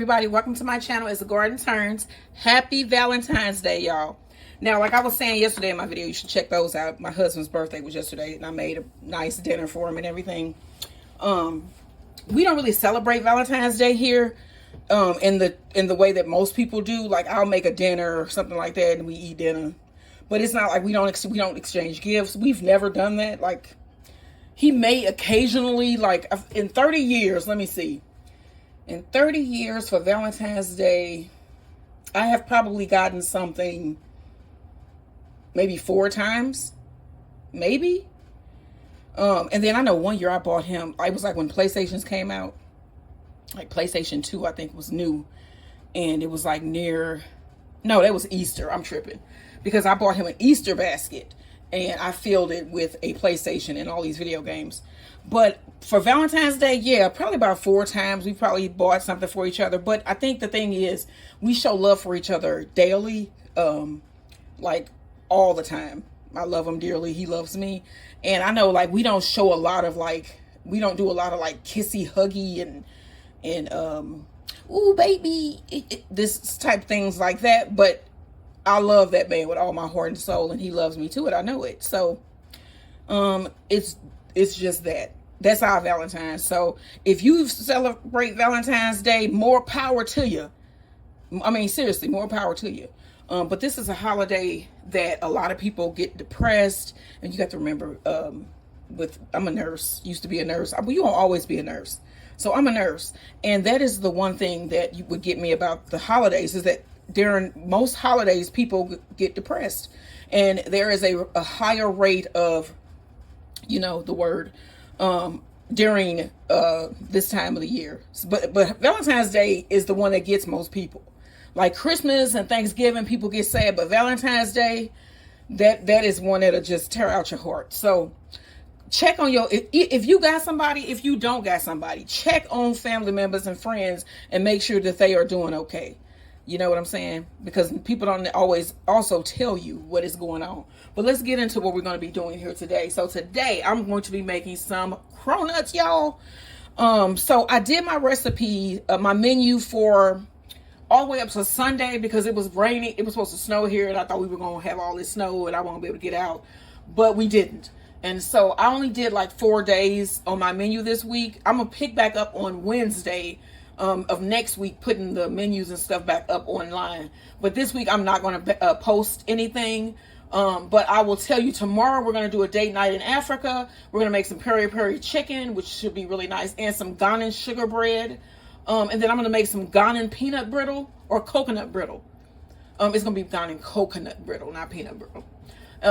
everybody, welcome to my channel. It's the Garden Turns. Happy Valentine's Day, y'all. Now, like I was saying yesterday in my video, you should check those out. My husband's birthday was yesterday, and I made a nice dinner for him and everything. We don't really celebrate Valentine's Day here in the way that most people do. Like, I'll make a dinner or something like that, and we eat dinner. But it's not like we don't exchange gifts. We've never done that. Like, he may occasionally, like, in 30 years, let me see. In 30 years for Valentine's Day, I have probably gotten something maybe 4 times, maybe. And then I know one year I bought him, it was like when PlayStations came out, like PlayStation 2, I think was new. And it was like no, that was Easter. I'm tripping. Because I bought him an Easter basket and I filled it with a PlayStation and all these video games. But for Valentine's Day, yeah, probably about 4 times we probably bought something for each other. But I think the thing is, we show love for each other daily, like all the time. I love him dearly. He loves me. And I know, like, we don't show a lot of, like, we don't do a lot of, like, kissy, huggy, and ooh, baby, this type things like that. But I love that man with all my heart and soul, and he loves me too, and I know it. So, it's just that. That's our Valentine's. So if you celebrate Valentine's Day, more power to you. I mean, seriously, more power to you. But this is a holiday that a lot of people get depressed. And you got to remember, I'm a nurse, used to be a nurse. Well, you won't always be a nurse. So I'm a nurse. And that is the one thing that you would get me about the holidays, is that during most holidays, people get depressed. And there is a higher rate of, the word, during this time of the year. But Valentine's Day is the one that gets most people. Like Christmas and Thanksgiving, people get sad, but Valentine's Day, that is one that'll just tear out your heart. So check on if you got somebody, if you don't got somebody, check on family members and friends and make sure that they are doing okay. You know what I'm saying? Because people don't always also tell you what is going on. But let's get into what we're going to be doing here today. So today I'm going to be making some cronuts, y'all. So I did my recipe, my menu for all the way up to Sunday because it was raining. It was supposed to snow here, and I thought we were going to have all this snow and I won't be able to get out. But we didn't. And so I only did like 4 days on my menu this week. I'm going to pick back up on Wednesday of next week, putting the menus and stuff back up online. But this week I'm not going to post anything. But I will tell you, tomorrow we're going to do a date night in Africa. We're going to make some peri-peri chicken, which should be really nice, and some Ghanaian sugar bread. And then I'm going to make some Ghanaian peanut brittle or coconut brittle. It's going to be Ghanaian coconut brittle, not peanut brittle.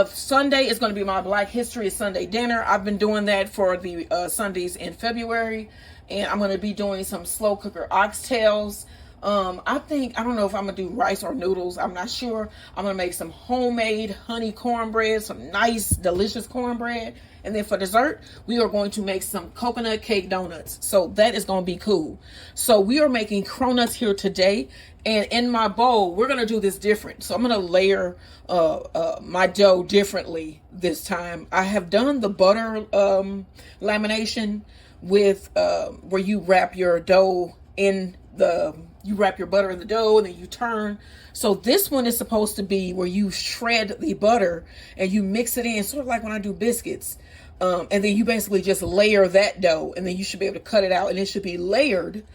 Sunday is going to be my Black History Sunday dinner. I've been doing that for the Sundays in February. And I'm going to be doing some slow cooker oxtails. I don't know if I'm going to do rice or noodles. I'm not sure. I'm going to make some homemade honey cornbread, some nice, delicious cornbread. And then for dessert, we are going to make some coconut cake donuts. So that is going to be cool. So we are making cronuts here today. And in my bowl, we're going to do this different. So I'm going to layer my dough differently this time. I have done the butter lamination with where you wrap your dough in you wrap your butter in the dough and then you turn. So this one is supposed to be where you shred the butter and you mix it in, sort of like when I do biscuits. And then you basically just layer that dough, and then you should be able to cut it out, and it should be layered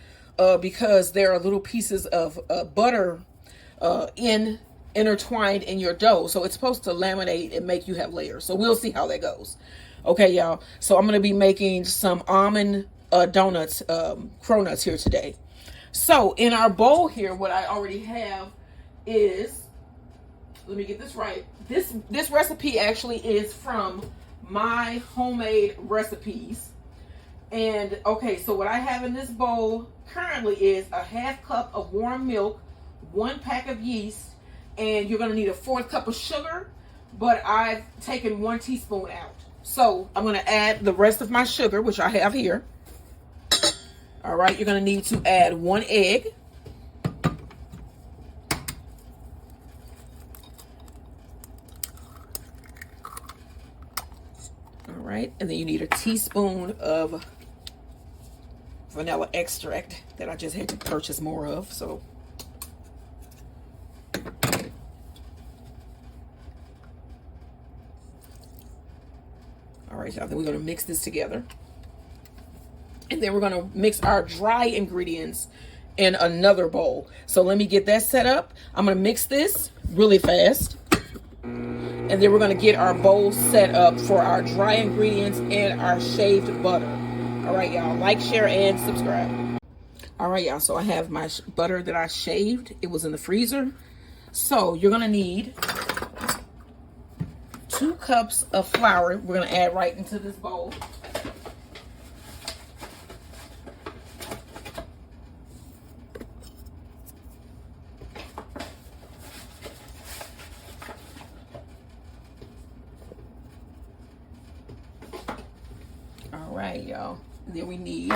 because there are little pieces of butter intertwined in your dough. So it's supposed to laminate and make you have layers. So we'll see how that goes. Okay, y'all. So I'm going to be making some almond donuts, cronuts here today. So in our bowl here, what I already have is, let me get this right. This recipe actually is from my homemade recipes. And okay, so what I have in this bowl currently is a 1/2 cup of warm milk, 1 pack of yeast, and you're going to need a 1/4 cup of sugar, but I've taken 1 teaspoon out. So I'm going to add the rest of my sugar, which I have here. All right, you're going to need to add 1 egg. All right, and then you need a teaspoon of vanilla extract that I just had to purchase more of. So all right, y'all, then we're going to mix this together. And then we're going to mix our dry ingredients in another bowl. So let me get that set up. I'm going to mix this really fast. And then we're going to get our bowl set up for our dry ingredients and our shaved butter. All right, y'all, like, share, and subscribe. All right, y'all, so I have my butter that I shaved. It was in the freezer. So you're going to need 2 cups of flour. We're going to add right into this bowl. All right, y'all. Then we need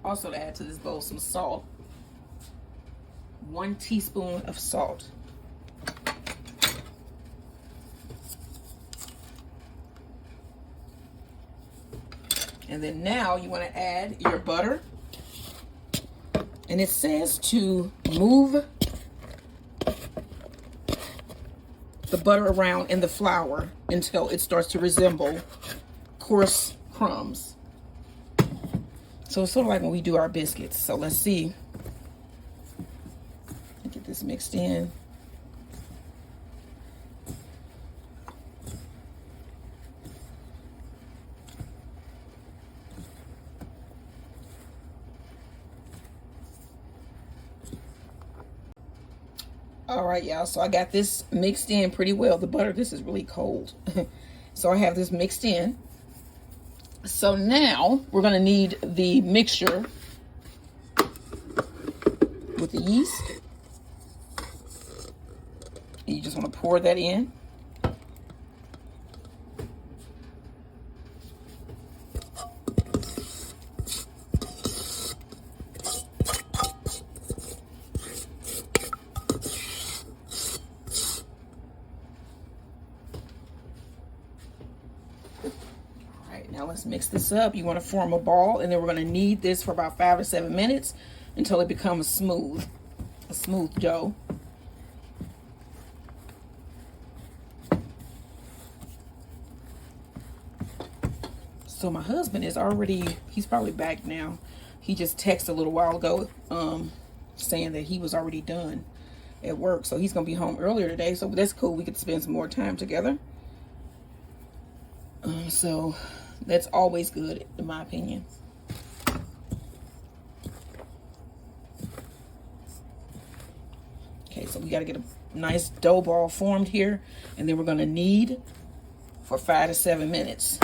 also to add to this bowl some salt. 1 teaspoon of salt. And then now you want to add your butter. And it says to move the butter around in the flour until it starts to resemble coarse crumbs. So it's sort of like when we do our biscuits. So let's see. Get this mixed in. All right, y'all, so I got this mixed in pretty well. The butter, this is really cold. So I have this mixed in. So now we're going to need the mixture with the yeast. And you just want to pour that in. Now let's mix this up. You want to form a ball, and then we're going to knead this for about 5 to 7 minutes until it becomes smooth, a smooth dough. So my husband is already, he's probably back now. He just texted a little while ago saying that he was already done at work. So he's going to be home earlier today. So that's cool. We could spend some more time together. So that's always good, in my opinion. Okay, so we got to get a nice dough ball formed here, and then we're going to knead for 5 to 7 minutes.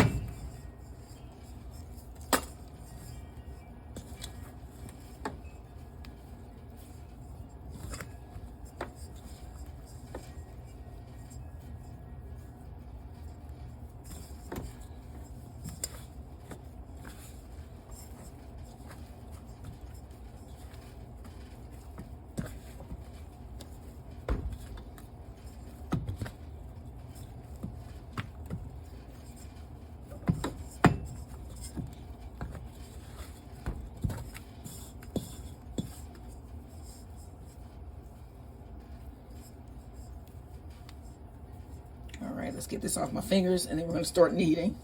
All right, let's get this off my fingers, and then we're going to start kneading.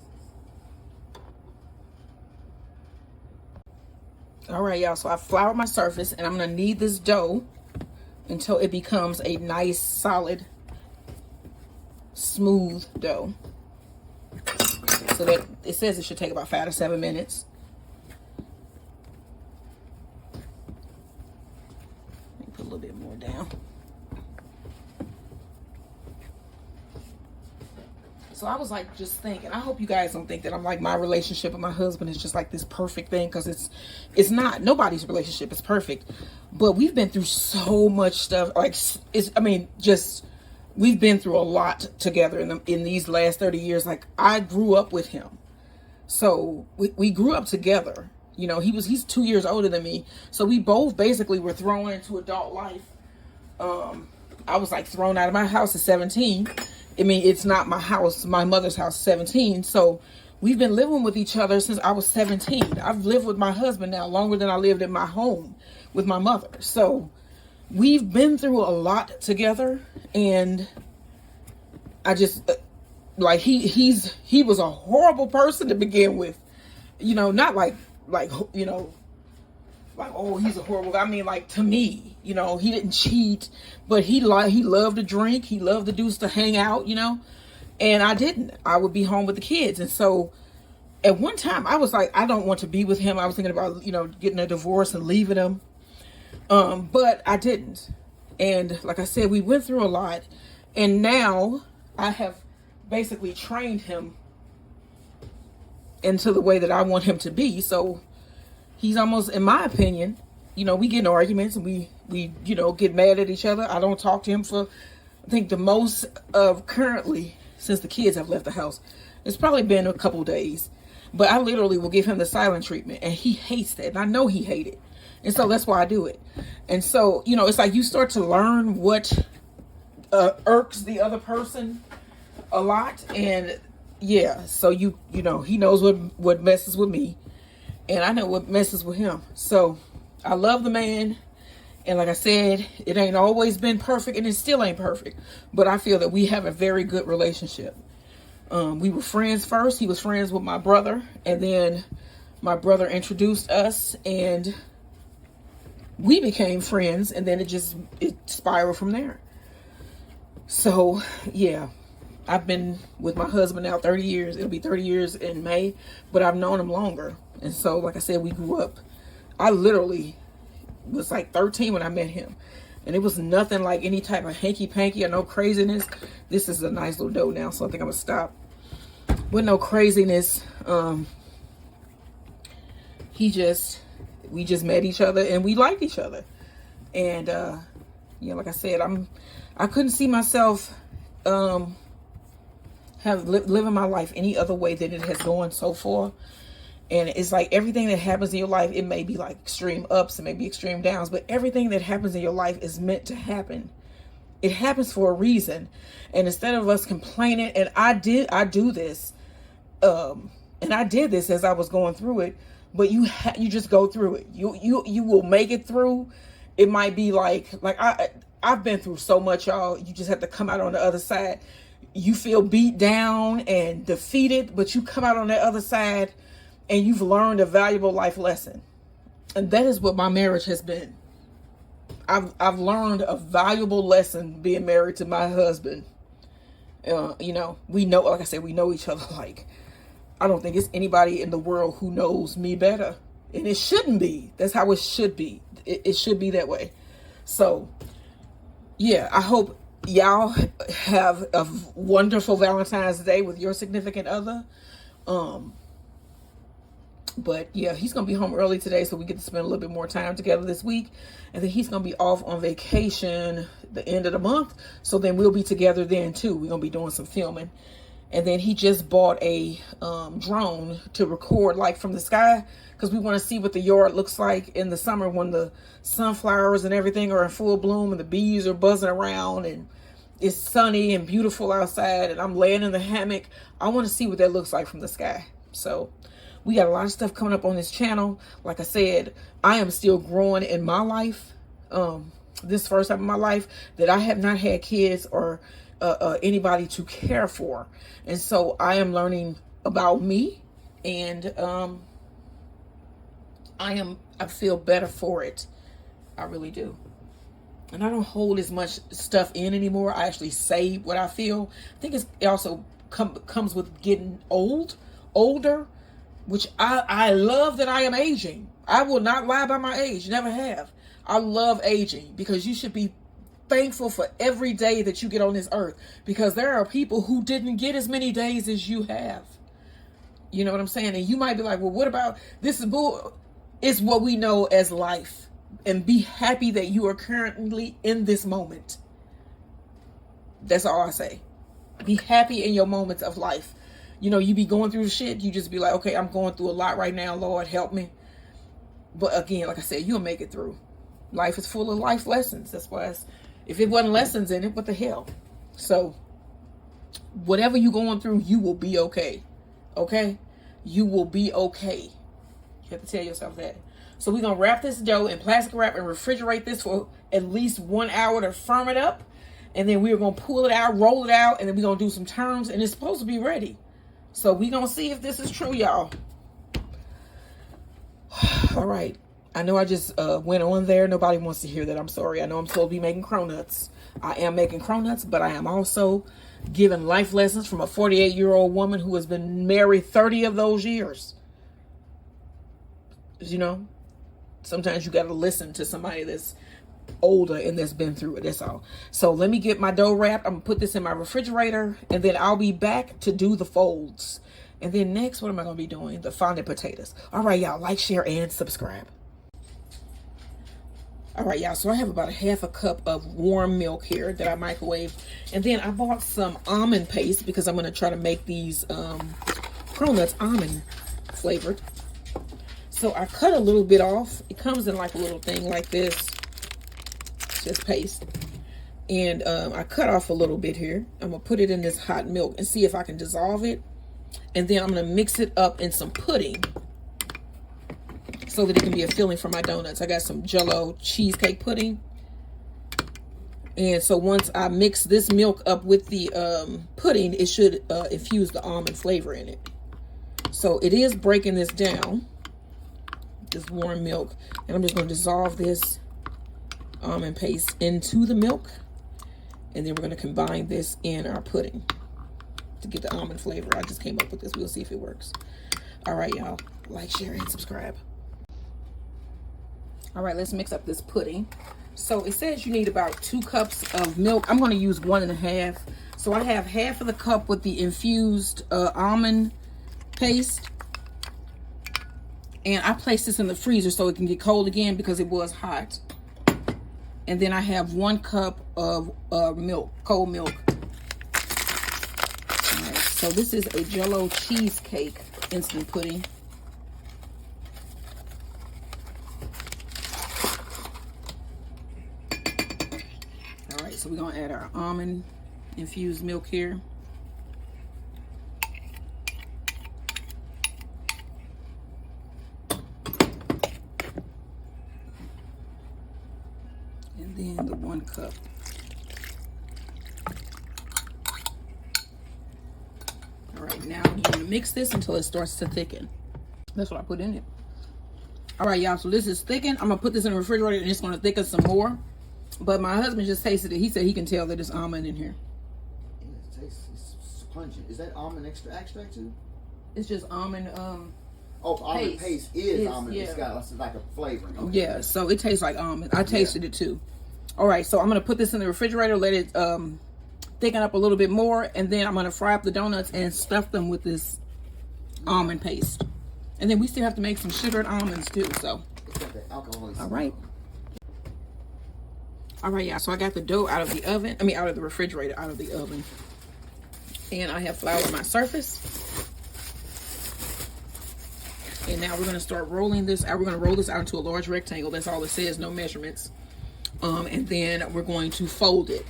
All right, y'all, so I floured my surface, and I'm going to knead this dough until it becomes a nice, solid, smooth dough. So that it says it should take about 5 to 7 minutes. Let me put a little bit more down. So I was like just thinking, I hope you guys don't think that I'm like, my relationship with my husband is just like this perfect thing, because it's not. Nobody's relationship is perfect, but we've been through so much stuff. Like, we've been through a lot together in these last 30 years. Like, I grew up with him, so we grew up together. You know, he's 2 years older than me, so we both basically were thrown into adult life. I was like thrown out of my house at 17. I mean, it's not my house, my mother's house, 17. So we've been living with each other since I was 17. I've lived with my husband now longer than I lived in my home with my mother. So we've been through a lot together, and I just like he was a horrible person to begin with. You know, not like you know, like, oh, he's a horrible guy. I mean, like, to me, you know, he didn't cheat, but he loved to drink. He loved to do to hang out, you know, and I didn't. I would be home with the kids. And so at one time I was like, I don't want to be with him. I was thinking about, you know, getting a divorce and leaving him. But I didn't. And like I said, we went through a lot, and now I have basically trained him into the way that I want him to be. So he's almost, in my opinion, you know, we get in arguments and we you know, get mad at each other. I don't talk to him for, I think the most of currently, since the kids have left the house, it's probably been a couple days. But I literally will give him the silent treatment, and he hates that. And I know he hates it. And so that's why I do it. And so, you know, it's like you start to learn what irks the other person a lot. And yeah, so you know, he knows what messes with me, and I know what messes with him. So I love the man. And like I said, it ain't always been perfect, and it still ain't perfect. But I feel that we have a very good relationship. We were friends first. He was friends with my brother, and then my brother introduced us, and we became friends, and then it spiraled from there. So yeah, I've been with my husband now 30 years. It'll be 30 years in May, but I've known him longer. And so, like I said, we grew up. I literally was like 13 when I met him, and it was nothing like any type of hanky-panky or no craziness. This is a nice little dough now, so I think I'm gonna stop. With no craziness. We just met each other, and we liked each other. And yeah, like I said, I couldn't see myself living my life any other way than it has gone so far. And it's like everything that happens in your life, it may be like extreme ups and maybe extreme downs, but everything that happens in your life is meant to happen. It happens for a reason. And instead of us complaining, and I do this, and I did this as I was going through it, but you just go through it. You will make it through. It might be like I've been through so much, y'all. You just have to come out on the other side. You feel beat down and defeated, but you come out on the other side and you've learned a valuable life lesson. And that is what my marriage has been. I've learned a valuable lesson being married to my husband. You know, like I said, we know each other. Like, I don't think it's anybody in the world who knows me better. And it shouldn't be. That's how it should be. It should be that way. So, yeah, I hope y'all have a wonderful Valentine's Day with your significant other. But yeah, he's going to be home early today, so we get to spend a little bit more time together this week. And then he's going to be off on vacation the end of the month. So then we'll be together then too. We're going to be doing some filming. And then he just bought a drone to record like from the sky, because we want to see what the yard looks like in the summer when the sunflowers and everything are in full bloom and the bees are buzzing around and it's sunny and beautiful outside and I'm laying in the hammock. I want to see what that looks like from the sky. So we got a lot of stuff coming up on this channel. Like I said, I am still growing in my life. This first time in my life that I have not had kids or anybody to care for. And so I am learning about me, and I feel better for it. I really do. And I don't hold as much stuff in anymore. I actually say what I feel. I think it also comes with getting older, which I love that I am aging. I will not lie about my age. Never have. I love aging, because you should be thankful for every day that you get on this earth, because there are people who didn't get as many days as you have. You know what I'm saying? And you might be like, well, what about this? Is bull? It's what we know as life. And be happy that you are currently in this moment. That's all I say. Be happy in your moments of life. You know, you be going through shit. You just be like, okay, I'm going through a lot right now. Lord, help me. But again, like I said, you'll make it through. Life is full of life lessons. That's why if it wasn't lessons in it, what the hell? So whatever you're going through, you will be okay. Okay? you will be okay. You have to tell yourself that. So we're going to wrap this dough in plastic wrap and refrigerate this for at least 1 hour to firm it up. And then we're going to pull it out, roll it out, and then we're going to do some turns, and it's supposed to be ready. So we're going to see if this is true, y'all. All right. I know I just went on there. Nobody wants to hear that. I'm sorry. I know I'm supposed to be making cronuts. I am making cronuts, but I am also giving life lessons from a 48-year-old woman who has been married 30 of those years. You know, sometimes you got to listen to somebody that's older and that's been through it. That's all. So let me get my dough wrapped. I'm going to put this in my refrigerator, and then I'll be back to do the folds. And then next, what am I going to be doing? The fondant potatoes. All right, y'all, like, share, and subscribe. All right, y'all, so I have about a half a cup of warm milk here that I microwave. And then I bought some almond paste because I'm going to try to make these cronuts almond flavored. So I cut a little bit off. It comes in like a little thing like this. Just paste. And I cut off a little bit here. I'm going to put it in this hot milk and see if I can dissolve it. And then I'm going to mix it up in some pudding so that it can be a filling for my donuts. I got some Jell-O cheesecake pudding. And so once I mix this milk up with the pudding, it should infuse the almond flavor in it. So it is breaking this down, this warm milk. And I'm just going to dissolve this almond paste into the milk. And then we're going to combine this in our pudding to get the almond flavor. I just came up with this. We'll see if it works. All right, y'all. Like, share, and subscribe. All right, let's mix up this pudding. So it says you need about 2 cups of milk. I'm going to use 1.5. So I have half of the cup with the infused almond paste. And I placed this in the freezer so it can get cold again because it was hot. And then I have 1 cup of milk, cold milk. All right, so this is a Jell-O cheesecake instant pudding. All right, so we're gonna add our almond infused milk here. And then the 1 cup. All right, now you're gonna mix this until it starts to thicken. That's what I put in it. All right, y'all, so this is thickened. I'm gonna put this in the refrigerator and it's gonna thicken some more. But my husband just tasted it. He said he can tell that there's almond in here. Yeah, it tastes, it's pungent. Is that almond extract too? It's just almond almond paste is almond. Yeah. It's got like a flavoring. Okay. Yeah, so it tastes like almond. I tasted it too. All right, so I'm gonna put this in the refrigerator, let it thicken up a little bit more, and then I'm gonna fry up the donuts and stuff them with this almond paste. And then we still have to make some sugared almonds too. So it's got the alcohol. All right. All right, y'all, so I got the dough out of the oven. I mean, out of the refrigerator, out of the oven. And I have floured my surface. And now we're gonna start rolling this out. We're gonna roll this out into a large rectangle. That's all it says, no measurements. And then we're going to fold it.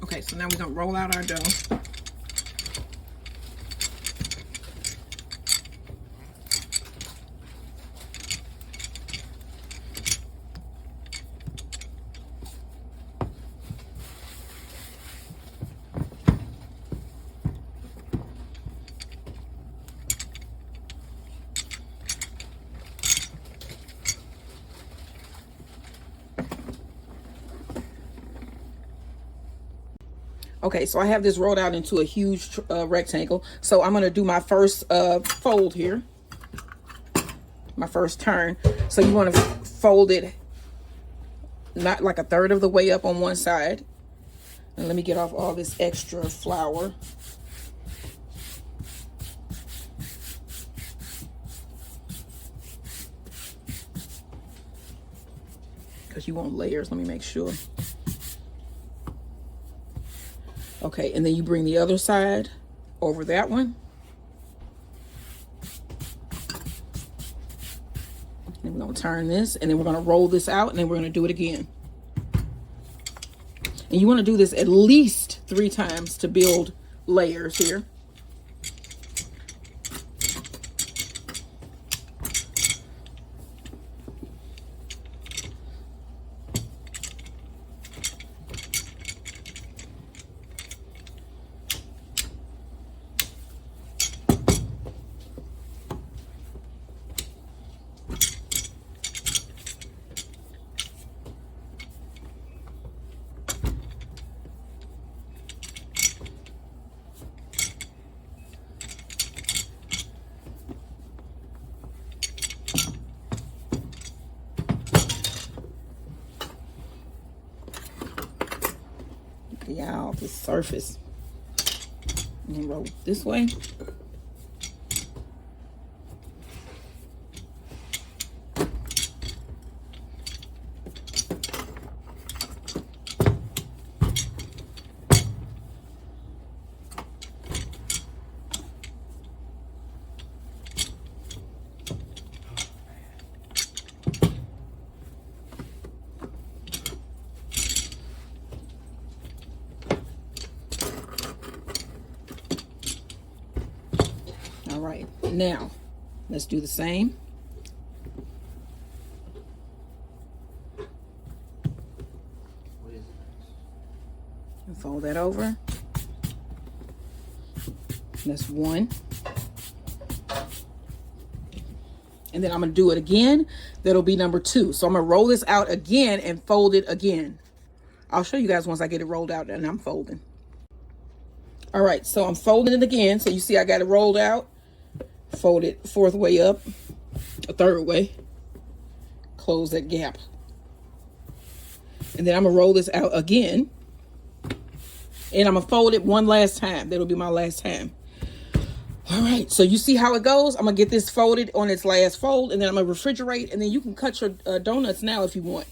Okay, so now we're gonna roll out our dough. Okay, so I have this rolled out into a huge rectangle. So I'm gonna do my first fold here. My first turn. So you wanna fold it not like a third of the way up on one side. And let me get off all this extra flour. Because you want layers, let me make sure. Okay, and then you bring the other side over that one. And we're gonna turn this, and then we're gonna roll this out, and then we're gonna do it again. And you wanna do this at least 3 times to build layers here. the surface. And then roll it this way. All right, now let's do the same. And fold that over. That's one. And then I'm gonna do it again. That'll be number two. So I'm gonna roll this out again and fold it again. I'll show you guys once I get it rolled out and I'm folding. All right, so I'm folding it again. So you see I got it rolled out. Fold it fourth way up, a third way, close that gap. And then I'm gonna roll this out again. And I'm gonna fold it one last time. That'll be my last time. All right, so you see how it goes? I'm gonna get this folded on its last fold, and then I'm gonna refrigerate, and then you can cut your donuts now if you want.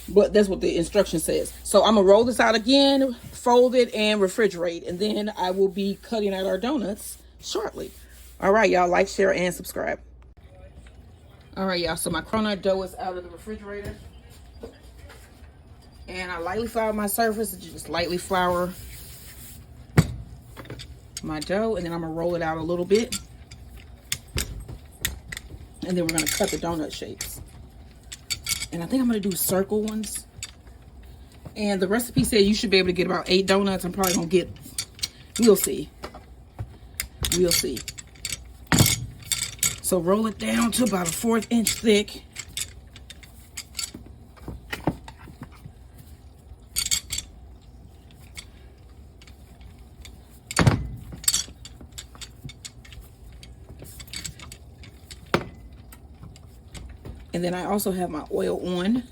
But that's what the instruction says. So I'm gonna roll this out again, fold it, and refrigerate. And then I will be cutting out our donuts shortly. All right, y'all, like, share, and subscribe. All right, y'all, so my cronut dough is out of the refrigerator. And I lightly flour my surface, just lightly flour my dough, and then I'm gonna roll it out a little bit. And then we're gonna cut the donut shapes. And I think I'm gonna do circle ones. And the recipe said you should be able to get about 8 donuts. I'm probably gonna get, we'll see. We'll see. So roll it down to about a 1/4 inch thick. And then I also have my oil on,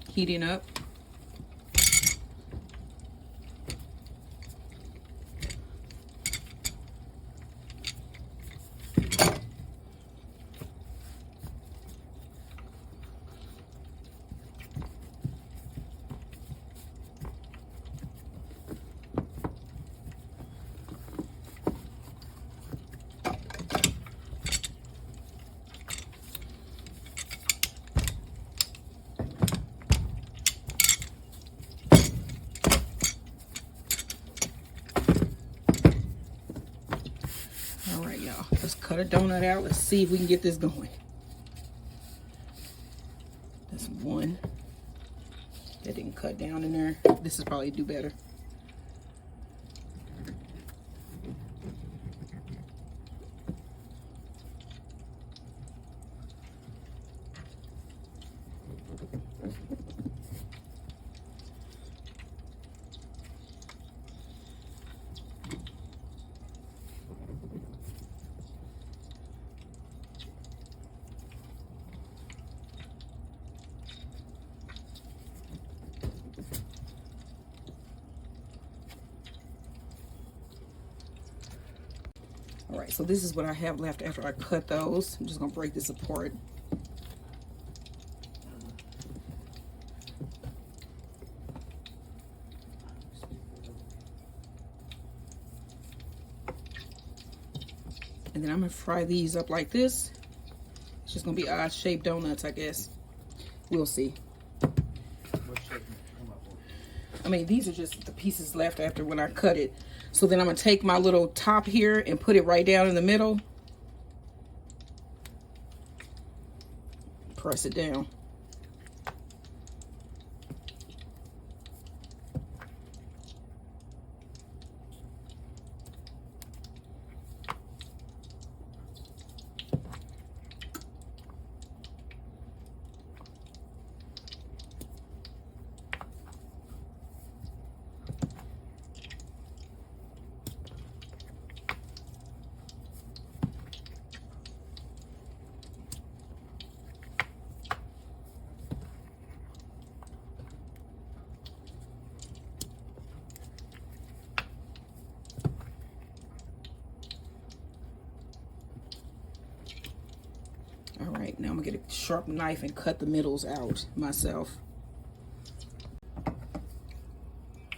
heating up. Let's cut a donut out. Let's see if we can get this going. That's one. That didn't cut down in there. This is probably do better. All right, so this is what I have left after I cut those. I'm just gonna break this apart. And then I'm gonna fry these up like this. It's just gonna be odd shaped donuts, I guess. We'll see. I mean, these are just the pieces left after when I cut it. So then I'm gonna take my little top here and put it right down in the middle. Press it down. right, now I'm gonna get a sharp knife and cut the middles out myself.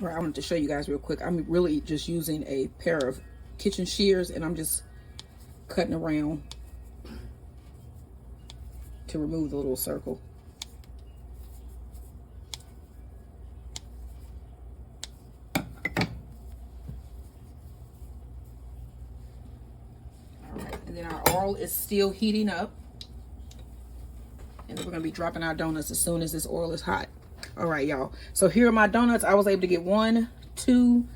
All right, I wanted to show you guys real quick. I'm really just using a pair of kitchen shears, and I'm just cutting around to remove the little circle. And then our oil is still heating up. And then we're going to be dropping our donuts as soon as this oil is hot. All right, y'all. So here are my donuts. I was able to get 1, 2,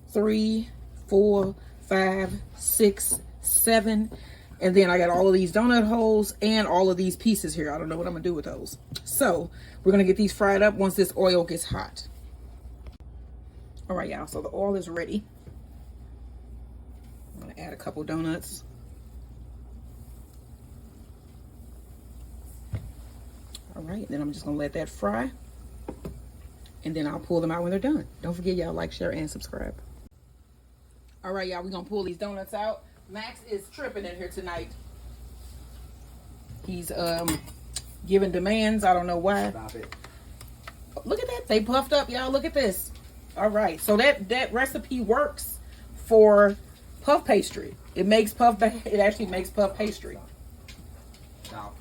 3, 4, 5, 6, 7. And then I got all of these donut holes and all of these pieces here. I don't know what I'm going to do with those. So we're going to get these fried up once this oil gets hot. All right, y'all. So the oil is ready. I'm going to add a couple donuts. All right, then I'm just gonna let that fry, and then I'll pull them out when they're done. Don't forget, y'all, like, share, and subscribe. All right, y'all, we're gonna pull these donuts out. Max is tripping in here tonight. He's giving demands. I don't know why. Stop it. Look at that, they puffed up, y'all. Look at this. All right, so that recipe works for puff pastry. It actually makes puff pastry. Stop.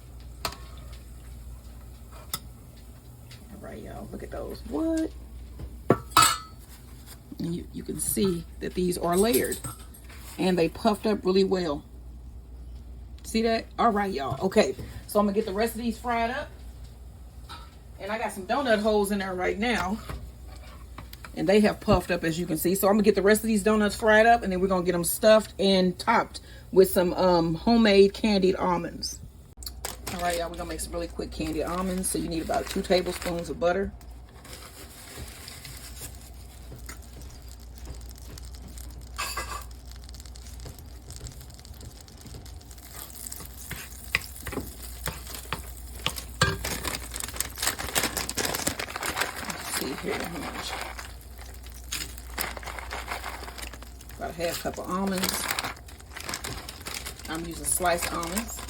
All right, y'all, look at those. What? And you can see that these are layered, and they puffed up really well. See that? All right, y'all. Okay, so I'm gonna get the rest of these fried up, and I got some donut holes in there right now, and they have puffed up, as you can see. So I'm gonna get the rest of these donuts fried up, and then we're gonna get them stuffed and topped with some homemade candied almonds. All right, y'all, we're gonna make some really quick candied almonds. So you need about 2 tablespoons of butter. Let's see here how much. About a half cup of almonds. I'm using sliced almonds.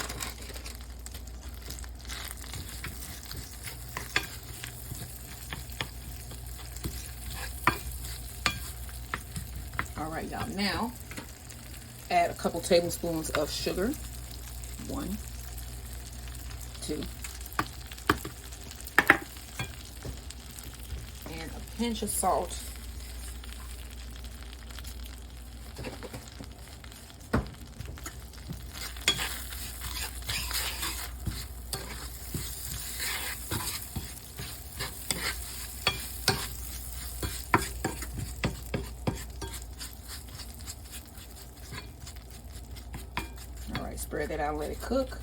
All right, y'all, now add a couple tablespoons of sugar. 1, 2. And a pinch of salt. Spread that out and let it cook.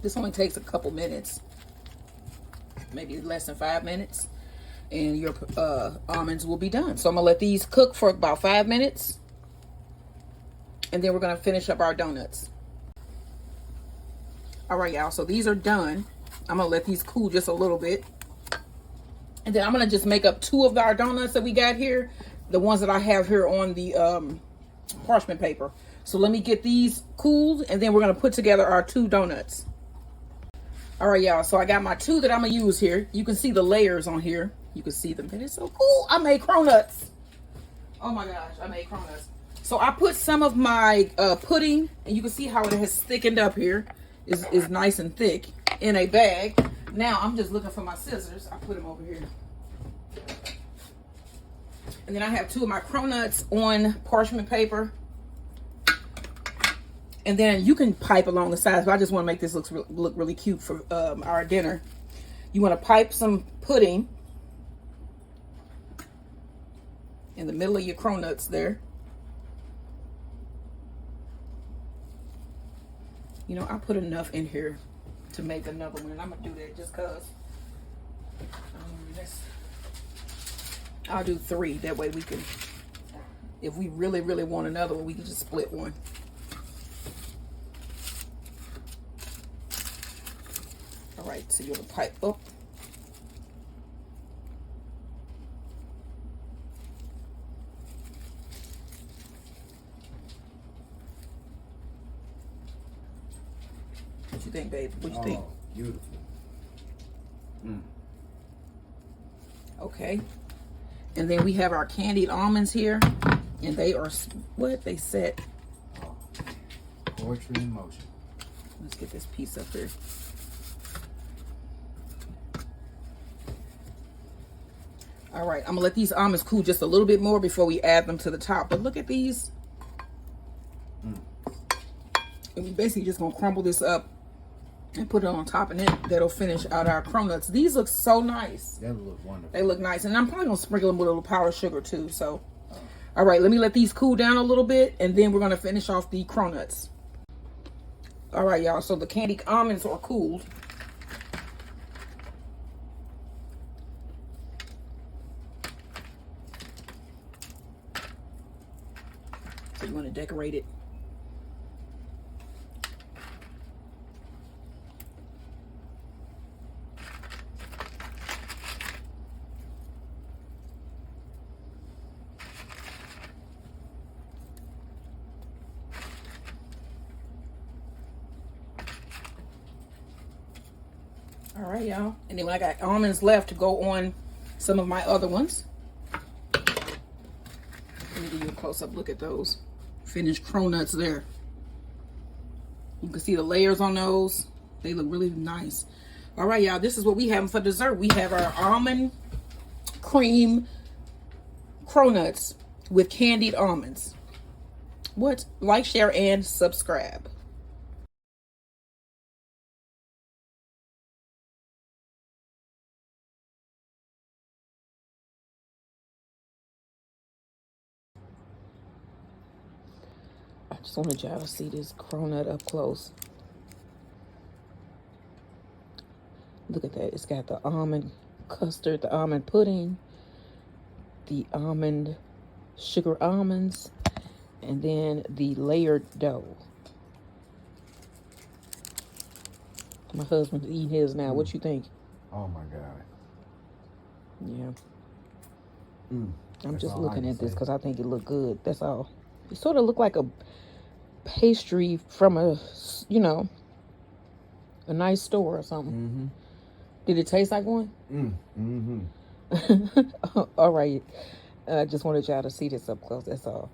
This only takes a couple minutes, maybe less than 5 minutes, and your almonds will be done. So I'm gonna let these cook for about 5 minutes, and then we're gonna finish up our donuts. All right, y'all, so these are done. I'm gonna let these cool just a little bit, and then I'm gonna just make up 2 of our donuts that we got here, the ones that I have here on the parchment paper. So let me get these cooled, and then we're gonna put together our 2 donuts. All right, y'all, so I got my 2 that I'm gonna use here. You can see the layers on here. You can see them. That is so cool. I made cronuts. Oh my gosh, I made cronuts. So I put some of my pudding, and you can see how it has thickened up here. Is nice and thick in a bag. Now I'm just looking for my scissors. I put them over here. And then I have 2 of my cronuts on parchment paper. And then you can pipe along the sides, but I just want to make this look really cute for our dinner. You want to pipe some pudding in the middle of your cronuts there. You know, I put enough in here to make another one, and I'm going to do that just because. I'll do 3. That way we can, if we really, really want another one, we can just split one. All right, so you're gonna pipe up. What you think, babe? What you think? Beautiful. Okay. And then we have our candied almonds here. And they are, what? They set. Poetry in motion. Let's get this piece up here. All right, I'm gonna let these almonds cool just a little bit more before we add them to the top. But look at these. And we basically just gonna crumble this up and put it on top, and then that'll finish out our cronuts. These look so nice. They look wonderful. They look nice, and I'm probably gonna sprinkle them with a little powdered sugar too. So, all right, let me let these cool down a little bit, and then we're gonna finish off the cronuts. All right, y'all. So the candied almonds are cooled. So you want to decorate it. All right, y'all. And then when I got almonds left to go on some of my other ones. Let me give you a close-up look at those finished cronuts there. You can see the layers on those. They look really nice. All right, y'all. This is what we have for dessert. We have our almond cream cronuts with candied almonds. What? Like, share, and subscribe. I just wanted y'all to see this cronut up close. Look at that. It's got the almond custard, the almond pudding, the almond sugar almonds, and then the layered dough. My husband's eating his now. What you think? Oh my God. Yeah. I'm just looking at this because I think it looked good. That's all. It sort of looked like a pastry from a, you know, a nice store or something. Did it taste like one? All right. I just wanted y'all to see this up close. That's all.